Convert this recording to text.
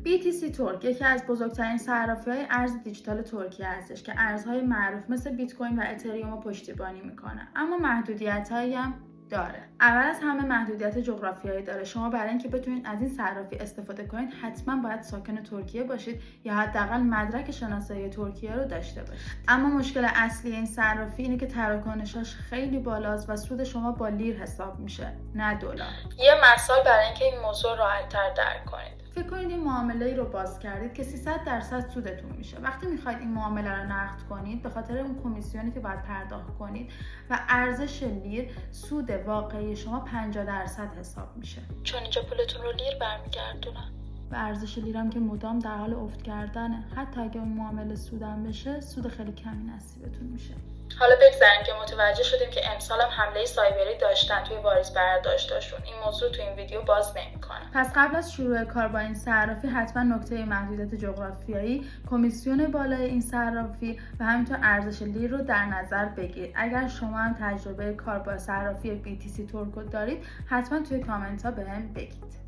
BTC ترک یکی از بزرگترین صرافی‌های ارز دیجیتال ترکیه هستش که ارزهای معروف مثل بیت کوین و اتریوم رو پشتیبانی میکنه، اما محدودیت‌هایی هم داره. اول از همه محدودیت جغرافیایی داره. شما برای اینکه بتونید از این صرافی استفاده کنید حتما باید ساکن ترکیه باشید یا حداقل مدرک شناسایی ترکیه رو داشته باشید. اما مشکل اصلی این صرافی اینه که تراکنشاش خیلی بالاست و سود شما با لیر حساب میشه، نه دلار. یه مثال برای اینکه این موضوع راحت‌تر درک کنید. فکر کنید این معامله‌ای رو باز کردید که 300% سودتون میشه. وقتی میخواید این معامله رو نقد کنید به خاطر اون کمیسیونی که باید پرداخت کنید و ارزش لیر، سود واقعی شما 50% حساب میشه. چون اینجا پولتون رو لیر برمیگردونن. و ارزش لیرم که مدام در حال افت کردنه. حتی اگه اون معامله سودم بشه، سود خیلی کمی نصیبتون میشه. حالا بگذاریم که متوجه شدیم که امسال هم حمله سایبری داشتن توی واریز برداشتاشون. این موضوع تو این ویدیو باز نمی‌کنه. پس قبل از شروع کار با این صرافی حتما نکته محدودیت جغرافیایی، کمیسیون بالای این صرافی و همینطور ارزش لیر رو در نظر بگیرید. اگر شما هم تجربه کار با صرافی BTC ترک دارید، حتما توی کامنت ها بهم بگید.